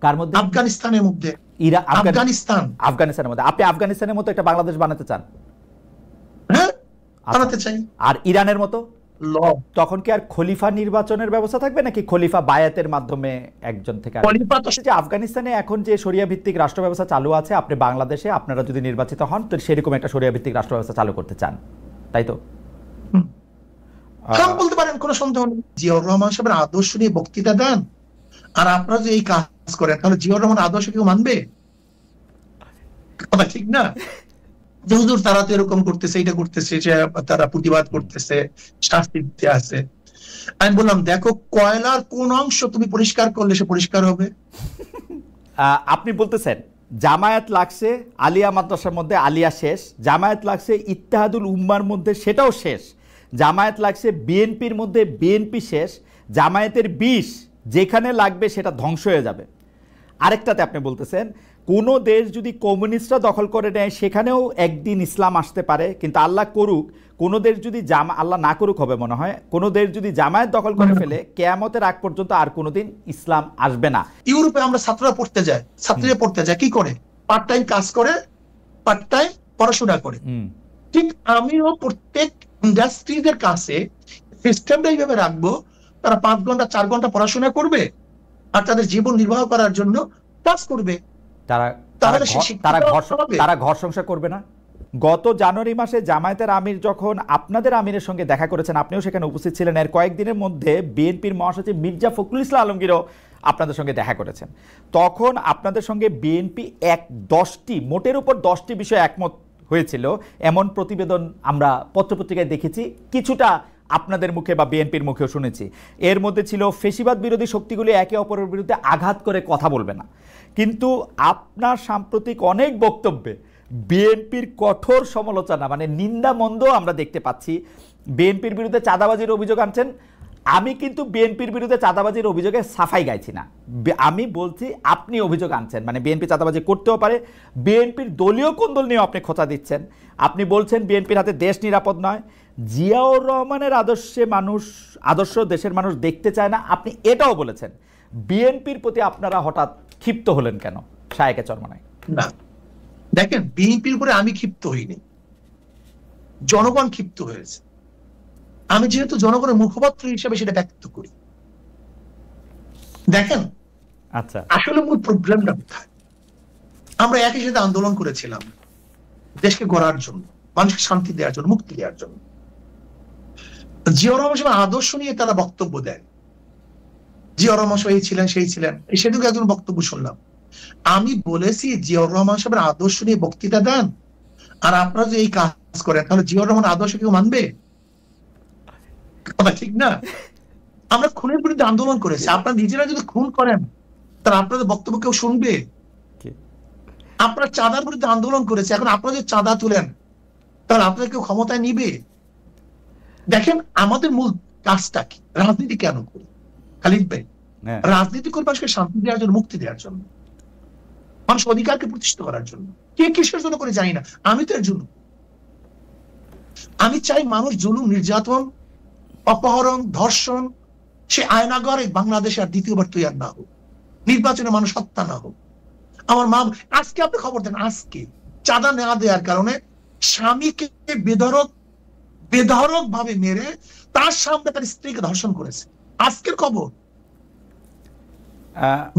কার মধ্যে? আফগানিস্তানের মধ্যে। আফগানিস্তানের মধ্যে। আপনি আফগানিস্তানের মতো একটা বাংলাদেশ বানাতে চান? হ্যাঁ, বানাতে চাই। আর ইরানের মতো? তখন কি আর খলিফা নির্বাচনের ব্যবস্থা থাকবে, নাকি খলিফা বায়াতের মাধ্যমে একজন থেকে? আফগানিস্তানে এখন যে শরিয়া ভিত্তিক রাষ্ট্র ব্যবস্থা চালু আছে, আপনি বাংলাদেশে আপনারা যদি নির্বাচিত হন তো সেরকম একটা শরিয়া ভিত্তিক রাষ্ট্র ব্যবস্থা চালু করতে চান, তাই তো? বলতে পারেন, কোনো সন্দেহ নেই। জিয়াউর রহমান সাহেবের আদর্শ নিয়ে বক্তৃতা দেন, আর আপনারা যদি এই কাজ করেন, তাহলে জিয়াউর রহমান আদর্শ কেউ মানবে? কথা ঠিক না? যে হুজুর তারা তো এরকম করতেছে, এটা করতেছে, তারা প্রতিবাদ করতেছে, শাস্তি দিতে আছে। আমি বললাম, দেখো কয়লার কোন অংশ তুমি পরিষ্কার করলে সে পরিষ্কার হবে? আপনি বলতেছেন জামায়াত লাগছে আলিয়া মাদ্রাসার মধ্যে, আলিয়া শেষ। জামায়াত লাগছে ইত্তেহাদুল উম্মার মধ্যে, সেটাও শেষ। জামায়াত লাগছে বিএনপির মধ্যে, বিএনপি শেষ। জামায়াতের বিষ যেখানে লাগবে সেটা ধ্বংস হয়ে যাবে। আরেকটাতে আপনি বলতেছেন কোনো দেশ যদি কমিউনিস্টরা দখল করে নেয় সেখানেও একদিন ইসলাম আসতে পারে, কিন্তু আল্লাহ করুক কোনো দেশ যদি আল্লাহ না করুক হবে মনে হয়, কোনো দেশ যদি জামায়াত দখল করে ফেলে কিয়ামতের আগ পর্যন্ত আর কোনোদিন ইসলাম আসবে না। ইউরোপে আমরা ছাত্ররা পড়তে যায়, কি করে? পার্ট টাইম কাজ করে, পার্ট টাইম পড়াশোনা করে। ঠিক আমিও প্রত্যেক ইন্ডাস্ট্রিজের কাছে সিস্টেমটা এইভাবে রাখবো, তারা 5 ঘন্টা 4 ঘন্টা পড়াশোনা করবে আর তাদের জীবন নির্বাহ করার জন্য কাজ করবে। তারা ঘর সংসার করবে না। গত জানুয়ারি মাসে জামায়াতের আমির যখন আপনাদের আমিরের সঙ্গে দেখা করেছেন, আপনিও সেখানে উপস্থিত ছিলেন, এর কয়েকদিনের মধ্যে বিএনপির মহাসচিব মির্জা ফখরুল ইসলাম আলমগীরও আপনাদের সঙ্গে দেখা করেছেন। তখন আপনাদের সঙ্গে বিএনপি 10টি মোটের উপর 10টি বিষয়ে একমত হয়েছিল, এমন প্রতিবেদন আমরা পত্রপত্রিকায় দেখেছি, কিছুটা আপনাদের মুখে বা বিএনপির মুখেও শুনেছি। এর মধ্যে ছিল ফেসিবাদ বিরোধী শক্তিগুলি একে অপরের বিরুদ্ধে আঘাত করে কথা বলবে না। কিন্তু আপনার সাম্প্রতিক অনেক বক্তব্যে বিএনপির কঠোর সমালোচনা, মানে নিন্দা মন্দ আমরা দেখতে পাচ্ছি। বিএনপির বিরুদ্ধে চাঁদাবাজির অভিযোগ আনছেন। আমি কিন্তু বিএনপির বিরুদ্ধে চাঁদাবাজির অভিযোগে সাফাই গাইছি না, আমি বলছি আপনি অভিযোগ আনছেন, মানে বিএনপি চাঁদাবাজি করতেও পারে। বিএনপির দলীয় কোন্দল নিয়েও আপনি খোঁচা দিচ্ছেন। আপনি বলছেন বিএনপির হাতে দেশ নিরাপদ নয়। জিয়াউর রহমানের আদর্শ দেশের মানুষ দেখতে চায় না, আপনি এটাও বলেছেন। বিএনপির প্রতি আপনারা হঠাৎ ক্ষিপ্ত হলেন কেন শায়েকে চরমনাই? না, দেখেন, বিএনপির উপরে আমি ক্ষিপ্ত হইনি, জনগণ ক্ষিপ্ত হয়েছে। আমি যেহেতু জনগণের মুখপাত্র হিসেবে সেটা ব্যক্ত করি। দেখেন, আচ্ছা, আসলে মূল প্রবলেমটা কোথায়? আমরা একই সাথে আন্দোলন করেছিলাম দেশকে গড়ার জন্য, মানুষকে শান্তি দেওয়ার জন্য, মুক্তি দেওয়ার জন্য। জিয়াউর রহমান সাহেব আদর্শ নিয়ে তারা বক্তব্য দেয়, জিয়াউর রহমান সাহেব এই ছিলেন সেই ছিলেন, সেদিকে একজন বক্তব্য শুনলাম। আমি বলেছি জিয়াউর রহমান সাহেবের আদর্শ নিয়ে বক্তৃতা দেন, আর আপনারা যদি এই কাজ করেন, তাহলে জিয়াউর রহমান আদর্শ কেউ মানবে? কথা ঠিক না? আমরা খুনের বিরুদ্ধে আন্দোলন করেছি, আপনারা নিজেরা যদি খুন করেন তাহলে আপনাদের বক্তব্য কেউ শুনবে? আপনারা চাঁদার বিরুদ্ধে আন্দোলন করেছে, এখন আপনারা যদি চাঁদা তুলেন তাহলে আপনাদের কেউ ক্ষমতায় নিবে? দেখেন, আমাদের মূল কাজটা কি? রাজনীতি কেন করি খালিদ ভাই? রাজনীতি করে মানুষকে শান্তি দেওয়ার জন্য, মুক্তি দেওয়ার জন্য, মানুষ অধিকারকে প্রতিষ্ঠিত করার জন্য। কে কিসের জন্য করে জানি না, আমি তো এর জন্য। আমি চাই মানুষ জুলুম, নির্যাতন, অপহরণ, ধর্ষণ, সে আয়নাগর বাংলাদেশে আর দ্বিতীয়বার তৈরি না হোক, নির্বাচনে মানুষ হত্যা না হোক। আমার মা, আজকে আপনি খবর দেন, আজকে চাঁদা নেওয়া দেওয়ার কারণে স্বামীকে বেধড়ক ভাবে মেরে তার সামনে তার স্ত্রীকে ধর্ষণ করেছে। আজকের খবর,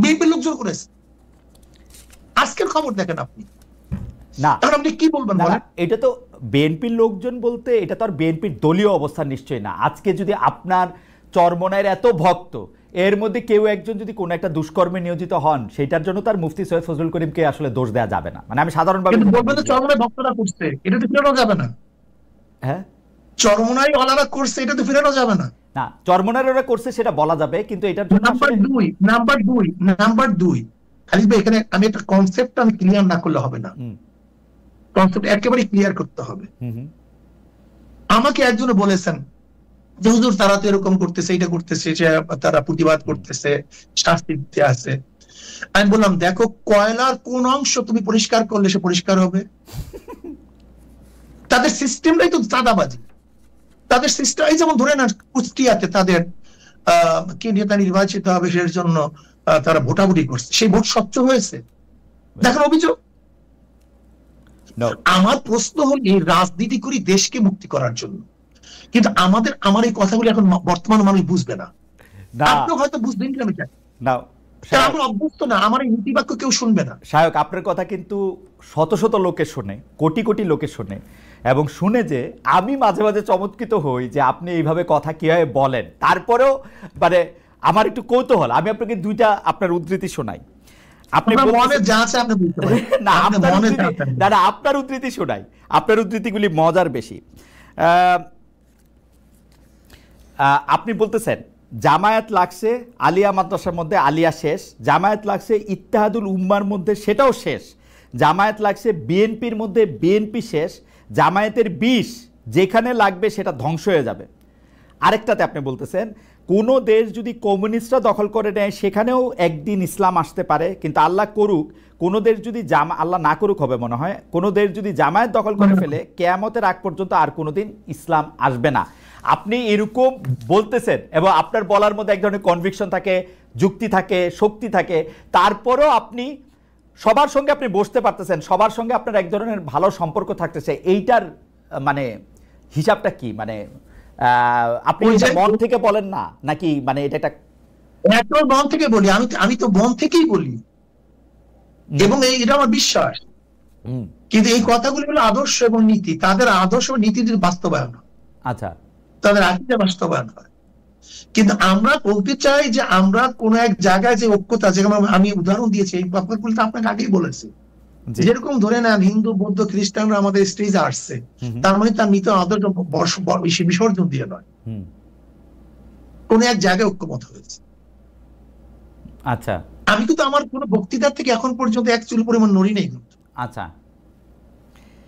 বিএনপির লোকজন করেছে। আজকের খবর দেখেন আপনি, না আপনি কি বলবেন? এটা তো বিএনপির লোকজন বলতে এটা তো আর বিএনপির দলীয় অবস্থান নিশ্চয়ই না। আজকে যদি আপনার চরমনাইয়ের এত ভক্ত, এর মধ্যে কেউ একজন যদি কোনো একটা দুষ্কর্মে নিয়োজিত হন, সেটার জন্য তার মুফতি সৈয়দ ফজলুল করিমকে আসলে দোষ দেওয়া যাবে না। মানে আমি সাধারণভাবে বলবেন তো চরমনাই ভক্তরা করছে, এটা তো ফেরানো যাবে না। হ্যাঁ, চরমনাই ওলারা করছে, এটা তো ফেরানো যাবে না। না, চরমনাই ওরা করছে সেটা বলা যাবে, কিন্তু এটার জন্য নাম্বার 2 খালিদ ভাই, এখানে আমি একটা কনসেপ্ট আমি ক্লিয়ার না করলে হবে না। কনসেপ্ট একেবারে ক্লিয়ার করতে হবে। আমাকে একজন বলেছেন যে হুজুর তারা তো এরকম করতেছে, এটা করতেছে, তারা প্রতিবাদ করতেছে, শাস্তি দিতে আছে। আমি বললাম, দেখো কয়লার কোন অংশ তুমি পরিষ্কার করলে সে পরিষ্কার হবে? তাদের সিস্টেমটাই তো চাঁদাবাজি। তাদের সিস্টেম, এই যেমন ধরে না কুষ্টিয়াতে তাদের কে নেতা নির্বাচিত হবে, সেটার জন্য তারা ভোটাভুটি করছে, সেই ভোট স্বচ্ছ হয়েছে? দেখেন অভিযোগ। আমার প্রশ্ন হল, এই রাজনীতি করি দেশকে মুক্তি করার জন্য, কিন্তু আমার এই কথাগুলো এখন বর্তমান মানুষ বুঝবে না। আপনি হয়তো বুঝবেন কি আমি জানি না, আমরা অভ্যস্ত না, আমার এই নীতিবাক্য কেউ শুনবে না। শায়ক, আপনার কথা কিন্তু শত শত লোকে শোনে, কোটি কোটি লোকে শোনে, এবং শুনে যে আমি মাঝে মাঝে চমৎকৃত হই যে আপনি এইভাবে কথা কিভাবে বলেন। তারপরেও মানে আমার একটু কৌতূহল, আমি আপনাকে দুইটা আপনার উদ্ধৃতি শোনাই। আপনি মনে যা আছে আপনি বলতে পারেন। না, আপনার উদ্ধৃতি শোনাই, আপনার উদ্ধৃতিগুলি মজার বেশি। আপনি বলতেছেন জামায়াত লাগছে আলিয়া মাদ্রাসার মধ্যে, আলিয়া শেষ। জামায়াত লাগছে ইত্তেহাদুল উম্মার মধ্যে, সেটাও শেষ। জামায়াত লাগছে বিএনপির মধ্যে, বিএনপি শেষ। জামায়াতের বিষ যেখানে লাগবে সেটা ধ্বংস হয়ে যাবে। আরেকটাতে আপনি বলতেছেন কোনো দেশ যদি কমিউনিস্টরা দখল করে নেয় সেখানেও একদিন ইসলাম আসতে পারে, কিন্তু আল্লাহ করুক কোনো দেশ যদি আল্লাহ না করুক হবে মনে হয়, কোনো দেশ যদি জামায়াত দখল করে ফেলে কিয়ামতের আগ পর্যন্ত আর কোনোদিন ইসলাম আসবে না। আপনি এরকম বলতেছেন এবং আপনার বলার মধ্যে এক ধরনের কনভিকশন থাকে, যুক্তি থাকে, শক্তি থাকে, তারপরও আপনি সবার সঙ্গে আপনি বসতে পারতেছেন, সবার সঙ্গে আপনার এক ধরনের ভালো সম্পর্ক থাকতেছে। এইটার মানে হিসাবটা কি? মানে আপনি মন থেকে বলেন না নাকি মানে এটা একটা মন থেকে বলি? আমি তো মন থেকেই বলি এবং এটা আমার বিশ্বাস। কিন্তু এই কথাগুলো হলো আদর্শ এবং নীতি, তাদের আদর্শ এবং নীতির বাস্তবায়ন। আচ্ছা, তাদের আকিদা বাস্তবায়ন হয়। কিন্তু আমরা বলতে চাই যে আমরা কোন এক জায়গায় যে ঐক্যতা, যেমন আমি উদাহরণ দিয়েছি, এই ব্যাপারগুলো তো আপনাকে আগেই বলেছি। যেরকম ধরে নেন হিন্দু, বৌদ্ধ, খ্রিস্টানরা আমাদের স্টেজে আসছে, তার মানে তার নীতি আদর্শ বিসর্জন দিয়ে নয়, কোন এক জায়গায় ঐক্যমত হয়েছে। আচ্ছা, আমি কিন্তু আমার কোন বক্তৃতার থেকে এখন পর্যন্ত এক চুল পরিমাণ নড়ি নেই। আচ্ছা,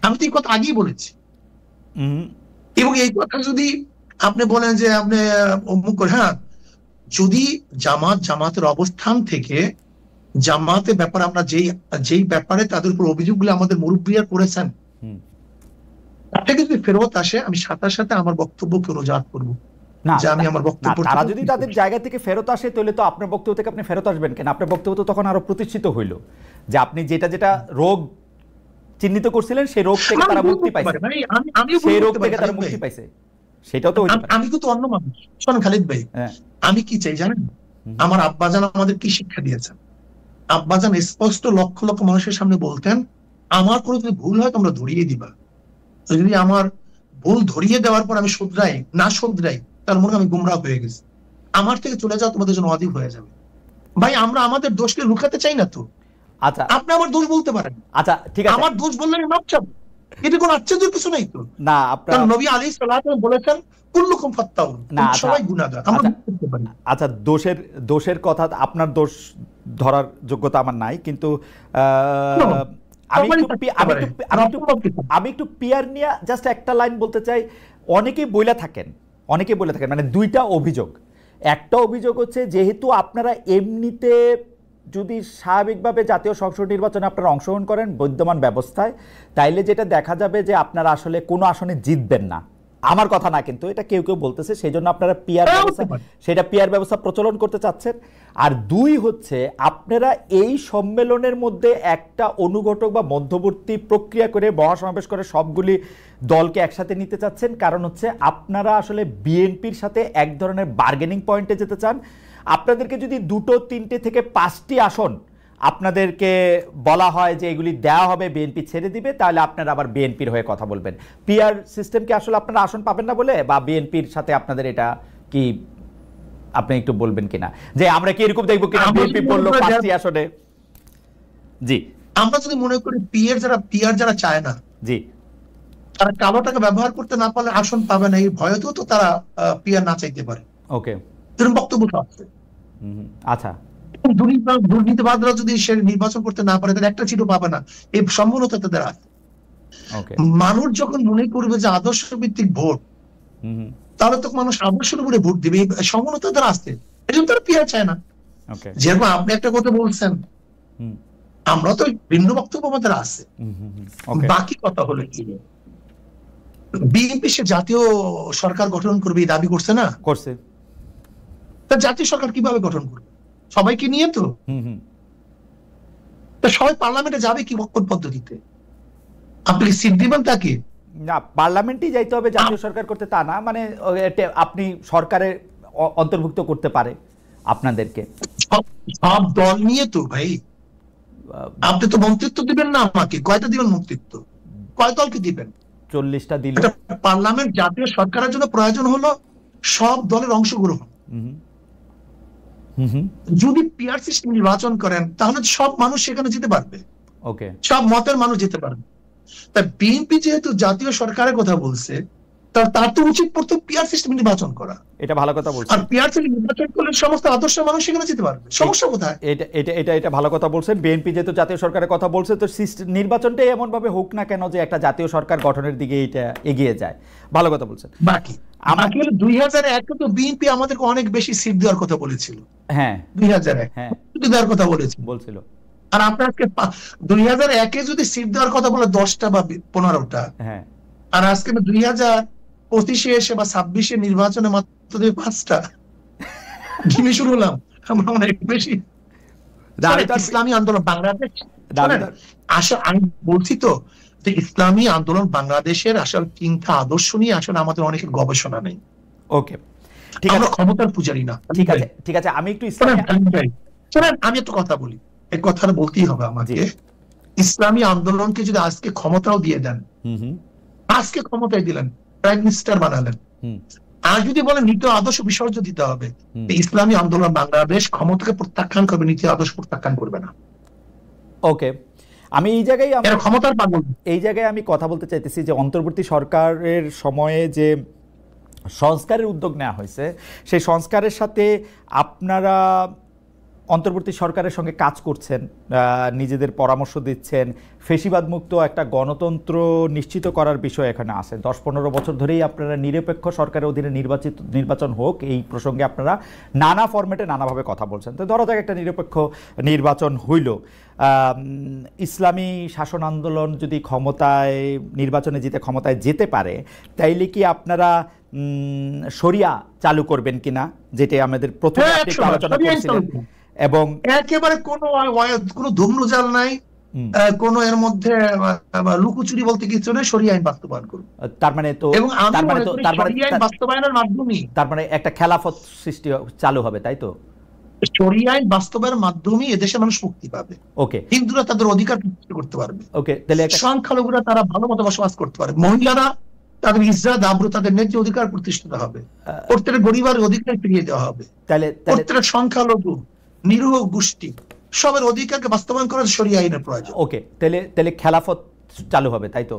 আমি তো এই কথা আগেই বলেছি। এবং এই কথা যদি আপনি বলেন যে আপনি অমুক করে, হ্যাঁ, যদি জামাতের অবস্থান থেকে জামাতের ব্যাপারে আমরা যেই ব্যাপারে তাদের উপর অভিযোগগুলো আমাদের মুরব্বীরা করেছেন তাকে যদি ফেরত আসে, আমি সাথে সাথে আমার বক্তব্যকে অনুযাত করবো। না, আমি আমার বক্তব্য, তারা যদি তাদের জায়গা থেকে ফেরত আসে তাহলে তো আপনার বক্তব্য থেকে আপনি ফেরত আসবেন কেন? আপনার বক্তব্য তো তখন আরো প্রতিষ্ঠিত হইল যে আপনি যেটা রোগ চিহ্নিত করছিলেন সেই রোগ থেকে তারা মুক্তি পাইছে, সেই রোগ থেকে তারা মুক্তি পাইছে। সেটাও তো আমি কিন্তু অন্য মানুষ। শোনেন খালিদ ভাই, আমি কি চাই জানেন? আমার আব্বাজান আমাদের কি শিক্ষা দিয়েছেন? আব্বাজান স্পষ্ট লক্ষ লক্ষ মানুষের সামনে বলতেন, আমার কোনো যদি ভুল হয় তোমরা ধরিয়ে দিবা, যদি আমার ভুল ধরিয়ে দেওয়ার পর আমি না শুধরাই তার মনে আমি গুমরাহ হয়ে গেছি, আমার থেকে চলে যাও, তোমাদের জন্য অধিক হয়ে যাবে। ভাই, আমরা আমাদের দোষকে লুকাতে চাই না তো। আচ্ছা, আপনি আমার দোষ বলতে পারেন। আচ্ছা, ঠিক আছে, আমার দোষ বললে আমি মাপ চাবো, এটা কোনো আশ্চর্যের কিছু নাই তো। না, আপনার নবী আলাইহিস সালাতু বলেছেন কুল্লুকুম ফাত্তাউন, সবাই গুনাহগার, আমরা করতে পারি। আচ্ছা, দোষের কথা, আপনার দোষ ধরার যোগ্যতা আমার নাই, কিন্তু আমি একটু পিয়ার নিয়ে জাস্ট একটা লাইন বলতে চাই। অনেকেই বইলা থাকেন মানে দুইটা অভিযোগ। একটা অভিযোগ হচ্ছে, যেহেতু আপনারা এমনিতে যদি স্বাভাবিকভাবে জাতীয় সংসদ নির্বাচনে আপনারা অংশগ্রহণ করেন বৈদ্যমান ব্যবস্থায়, তাইলে যেটা দেখা যাবে যে আপনারা আসলে কোনো আসনে জিতবেন না। আমার কথা না, কিন্তু এটা কেউ কেউ বলতেছে, সেই জন্য আপনারা পিয়ার ব্যবস্থা প্রচলন করতে চাচ্ছেন। আর দুই হচ্ছে, আপনারা এই সম্মেলনের মধ্যে একটা অনুঘটক বা মধ্যবর্তী প্রক্রিয়া করে মহাসমাবেশ করে সবগুলি দলকে একসাথে নিতে চাচ্ছেন। কারণ হচ্ছে আপনারা আসলে বিএনপির সাথে এক ধরনের বার্গেনিং পয়েন্টে যেতে চান। আপনাদেরকে যদি 2, 3 থেকে 5টি আসন আপনাদেরকে বলা হয় যে এগুলি দেওয়া হবে, বিএনপি ছেড়ে দিবে, তাহলে আপনারা আবার বিএনপির হয়ে কথা বলবেন। পিআর সিস্টেমকে আসলে আপনারা আসন পাবেন না বলে, বা বিএনপির সাথে আপনাদের এটা কি আপনি একটু বলবেন কিনা, যে আমরা কি এরকম দেখবো কিনা বিএনপি বললো 5টি আসনে? জি, আমরা যদি মনে করি পিআর যারা চায় না, জি, তারা কালো টাকা ব্যবহার করতে না পারলে আসন পাবে না, এই ভয়তেও তো তারা পিআর না চাইতে পারে। ওকে, এরকম বক্তব্য আছে। আচ্ছা, দুর্নীতিবাদরা যদি সে নির্বাচন করতে না পারে তাহলে একটা সিটও পাবে না, এই সম্ভাবনা তাদের আছে। মানুষ যখন মনে করবে যে আদর্শ ভিত্তিক ভোট, তাহলে তো মানুষ আদর্শের উপরে ভোট দিবে, এই সম্ভাবনা তাদের আসছে। এই জন্য তারা পিআর চায় না। যেরকম আপনি একটা কথা বলছেন, আমরা তো ভিন্ন বক্তব্য আমাদের আছে। বাকি কথা হলো কি, বিএনপি সে জাতীয় সরকার গঠন করবে দাবি করছে না, করছে। তা জাতীয় সরকার কিভাবে গঠন করবে? সবাইকে নিয়ে তো। হুম হুম। তা সবাই পার্লামেন্টে যাবে কি কোন পদ্ধতিতে? আপনি কি সিট দিবেন তাকে? না, পার্লামেন্টেই যাইতে হবে জাতীয় সরকার করতে তা না, মানে আপনি সরকারে অন্তর্ভুক্ত করতে পারে আপনাদেরকে। সব দল নিয়ে তো ভাই, আপনি তো মন্ত্রিত্ব দিবেন না আমাকে, কয়টা দিবেন মন্ত্রিত্ব? কয় দলকে দিবেন? 40টা দিল। পার্লামেন্ট জাতীয় সরকারের জন্য প্রয়োজন হলো সব দলের অংশগ্রহণ। যদি পিআর সিস্টেম নির্বাচন করেন তাহলে সব মানুষ সেখানে যেতে পারবে, ওকে, সব মতের মানুষ যেতে পারবে। তাই বিএনপি যেহেতু জাতীয় সরকারের কথা বলছে, তার তো উচিত প্রথম পিআর সিস্টেম নির্বাচন করা। এটা ভালো কথা বলছেন। আর পিআর সিস্টেম নির্বাচন করলে সমস্ত আদর্শ মানুষ সেখানে যেতে পারবে, সমস্যা কোথায়? এটা এটা এটা এটা ভালো কথা বলছেন। বিএনপি যেহেতু জাতীয় সরকারের কথা বলছে, তো নির্বাচনটাই এমন ভাবে হোক না কেন যে একটা জাতীয় সরকার গঠনের দিকে এটা এগিয়ে যায়। ভালো কথা বলছেন। বাকি 2001 তো বিএনপি আমাদেরকে অনেক বেশি সিট দেওয়ার কথা বলেছিল। হ্যাঁ, 2001 হ্যাঁ দেওয়ার কথা বলছিল। আর আপনার আজকে 2001 যদি সিট দেওয়ার কথা বলে 10টা বা 15টা, হ্যাঁ, আর আজকে 2025 এসে বা 26 নির্বাচনে মাত্র 5টা জিনিস শুরু হলাম। আমরা অনেক বেশি ইসলামী আন্দোলন বাংলাদেশ আসলে আমি বলছি তো যে ইসলামী আন্দোলন বাংলাদেশের আসল চিন্তা আদর্শ নিয়ে আসলে আমাদের অনেক গবেষণা নেই। ওকে, ঠিক আছে, ক্ষমতার পূজারি না। ঠিক আছে, ঠিক আছে, আমি একটু আমি একটু কথা বলি, এই কথাটা বলতেই হবে আমাকে। ইসলামী আন্দোলনকে যদি আজকে ক্ষমতাও দিয়ে দেন, আজকে ক্ষমতায় দিলেন, প্রাইম মিনিস্টার বানালেন, আর যদি বলেন নীতি আদর্শ বিসর্জন দিতে হবে, ইসলামী আন্দোলন বাংলাদেশ ক্ষমতাকে প্রত্যাখ্যান করবে, নীতি আদর্শ প্রত্যাখ্যান করবে না। ওকে, আমি এই জায়গায় ক্ষমতার পাগল। এই জায়গায় আমি কথা বলতে চাইতেছি যে অন্তর্বর্তী সরকারের সময়ে যে সংস্কারের উদ্যোগ নেওয়া হয়েছে, সেই সংস্কারের সাথে আপনারা অন্তর্বর্তী সরকারের সঙ্গে কাজ করছেন, নিজেদের পরামর্শ দিচ্ছেন, ফেসিবাদ মুক্ত একটা গণতন্ত্র নিশ্চিত করার বিষয় এখানে আছে। 10-15 বছর ধরেই আপনারা নিরপেক্ষ সরকারের অধীনে নির্বাচন হোক এই প্রসঙ্গে আপনারা নানা ফরম্যাটে নানাভাবে কথা বলছেন। তো ধরা যাক একটা নিরপেক্ষ নির্বাচন হইল, ইসলামী শাসন আন্দোলন যদি নির্বাচনে জিতে ক্ষমতায় যেতে পারে, তাইলে কি আপনারা শরিয়া চালু করবেন কিনা, যেটা আমাদের প্রথমে আলোচনা করেছিলেন, এবং একেবারে কোনো ধুমরুজাল নাই, কোন এর মধ্যে লুকোচুরি বলতে কিছু নেই, শরিয়া আইন বাস্তবায়ন করুন। তার মানে তো শরিয়া আইন বাস্তবায়নের মাধ্যমে তার মানে একটা খেলাফত সৃষ্টি চালু হবে, তাই তো? শরিয়া আইন বাস্তবায়নের মাধ্যমে এদেশের মানুষ মুক্তি পাবে। ওকে, হিন্দুরা তাদের অধিকার প্রতিষ্ঠা করতে পারবে। ওকে, তাহলে সংখ্যালঘুরা তারা ভালো মতো বসবাস করতে পারবে। মহিলারা তাদের ইজ্জত আবরু, তাদের ন্যায্য অধিকার প্রতিষ্ঠিত হবে। প্রত্যেকের গরিবের অধিকার ফিরিয়ে দেওয়া হবে। প্রত্যেকের সংখ্যালঘু নিরীহ গোষ্ঠী সবার অধিকারকে বাস্তবায়ন করার শরিয়া আইনের প্রয়োজন। ওকে, তাহলে খেলাফত চালু হবে, তাই তো?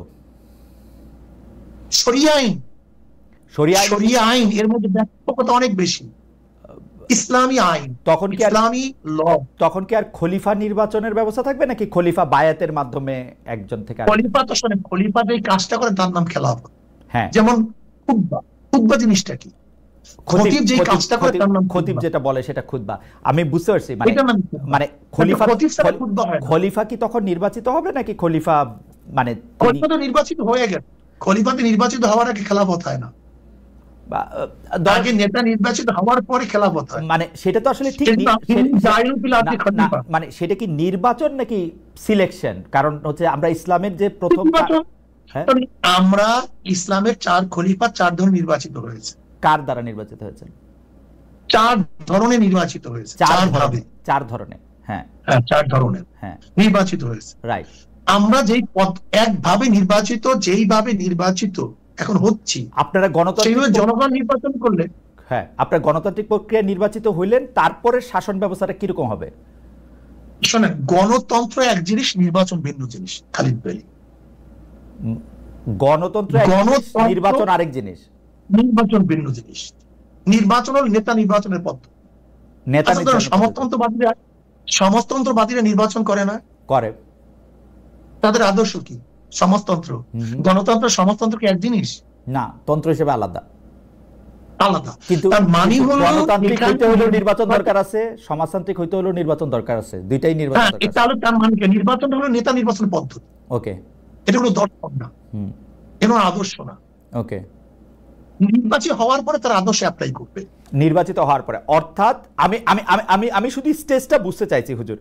শরিয়া আইন এর মধ্যে ব্যাপকতা অনেক বেশি। ইসলামী আইন, তখন কি ইসলামী ল, তখন কি আর খলিফা নির্বাচনের ব্যবস্থা থাকবে নাকি খলিফা বায়াতের মাধ্যমে একজন থেকে? খলিফা তো শোনেন, খলিফা যে কাজটা করে তার নাম খেলাফত। হ্যাঁ, যেমন খুতবা জিনিসটা কি? খতিব যে কাজটা করে তার নাম খতিব, যেটা বলে সেটা খুতবা। আমি বুঝতে পারছি, মানে খলিফা কি তখন নির্বাচিত হবে নাকি খলিফা মানে খলিফা তো নির্বাচিত হয়ে গেছে। খলিফাতে নির্বাচিত হওয়ার আগে খেলাফত হয় না, আগে নেতা নির্বাচিত হওয়ার পরে খেলাফত হয়। মানে সেটা তো আসলে ঠিক, মানে সেটা কি নির্বাচন নাকি সিলেকশন? কারণ হচ্ছে আমরা ইসলামের যে প্রথম, আমরা ইসলামের 4 খলিফা 4 ধরনের নির্বাচিত হয়েছে। কার দ্বারা নির্বাচিত হয়েছে? 4 ধরনের নির্বাচিত হয়েছে। 4 ধরনের, হ্যাঁ, 4 ধরনের, হ্যাঁ, নির্বাচিত হয়েছে। রাইট। আমরা যেই একভাবে নির্বাচিত, যেইভাবে নির্বাচিত এখন হচ্ছি, আপনারা গণতান্ত্রিক জনগণ নির্বাচন করলে, হ্যাঁ, আপনার গণতান্ত্রিক প্রক্রিয়া নির্বাচিত হইলেন, তারপরে শাসন ব্যবস্থাটা কিরকম হবে? শোনেন, গণতন্ত্র এক জিনিস, নির্বাচন ভিন্ন জিনিস। খালিদ ভাই, গণতন্ত্র নির্বাচন আরেক জিনিস, নির্বাচন ভিন্ন জিনিস। নির্বাচন হল নেতা নির্বাচনের পদ্ধতি। সমাজতন্ত্রবাদীরা নির্বাচন করে না, করে। তাদের আদর্শ কি? সমাজতন্ত্র। গণতন্ত্র সমাজতন্ত্র কি এক জিনিস? না, তন্ত্র হিসেবে আলাদা। কিন্তু তার মানে হলো গণতান্ত্রিক হইতে হলেও নির্বাচন দরকার আছে, সমাজতান্ত্রিক হইতে হলেও নির্বাচন দরকার আছে, দুইটাই নির্বাচন দরকার। এটা হলো তার মানে কি? নির্বাচন হলো নেতা নির্বাচনের পদ্ধতি। ওকে, এটা হলো দর্শন না, এটা আদর্শ না। ওকে, নির্বাচিত হওয়ার পরে তার আদর্শে অ্যাপ্লাই করবে। নির্বাচিত হওয়ার পরে, অর্থাৎ আমি আমি আমি আমি শুধু স্টেজটা বুঝতে চাইছি হুজুর,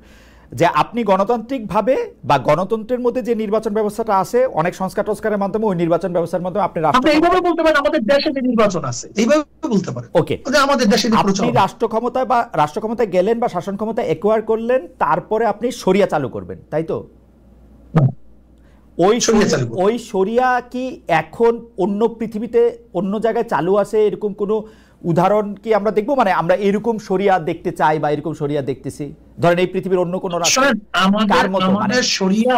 যে আপনি গণতান্ত্রিকভাবে বা গণতন্ত্রের মধ্যে যে নির্বাচন ব্যবস্থাটা আছে অনেক সংস্কার টস্কারের মাধ্যমে, ওই নির্বাচন ব্যবস্থার মাধ্যমে আপনি এইভাবে বলতে পারেন আমাদের দেশে যে নির্বাচন আছে, এইভাবে বলতে পারেন। ওকে, আমাদের দেশে আপনি রাষ্ট্র ক্ষমতায় বা রাষ্ট্র ক্ষমতায় গেলেন বা শাসন ক্ষমতা একুয়ার করলেন, তারপরে আপনি শরিয়া চালু করবেন, তাই তো? ওই শরিয়া কি এখন অন্য পৃথিবীতে অন্য জায়গায় চালু আছে, এরকম কোনো উদাহরণ কি আমরা দেখবো? মানে আমরা এরকম শরিয়া দেখতে চাই বা এরকম শরিয়া দেখতেছি, ধরেন এই পৃথিবীর অন্য কোনো রাষ্ট্র আমাদের শরিয়া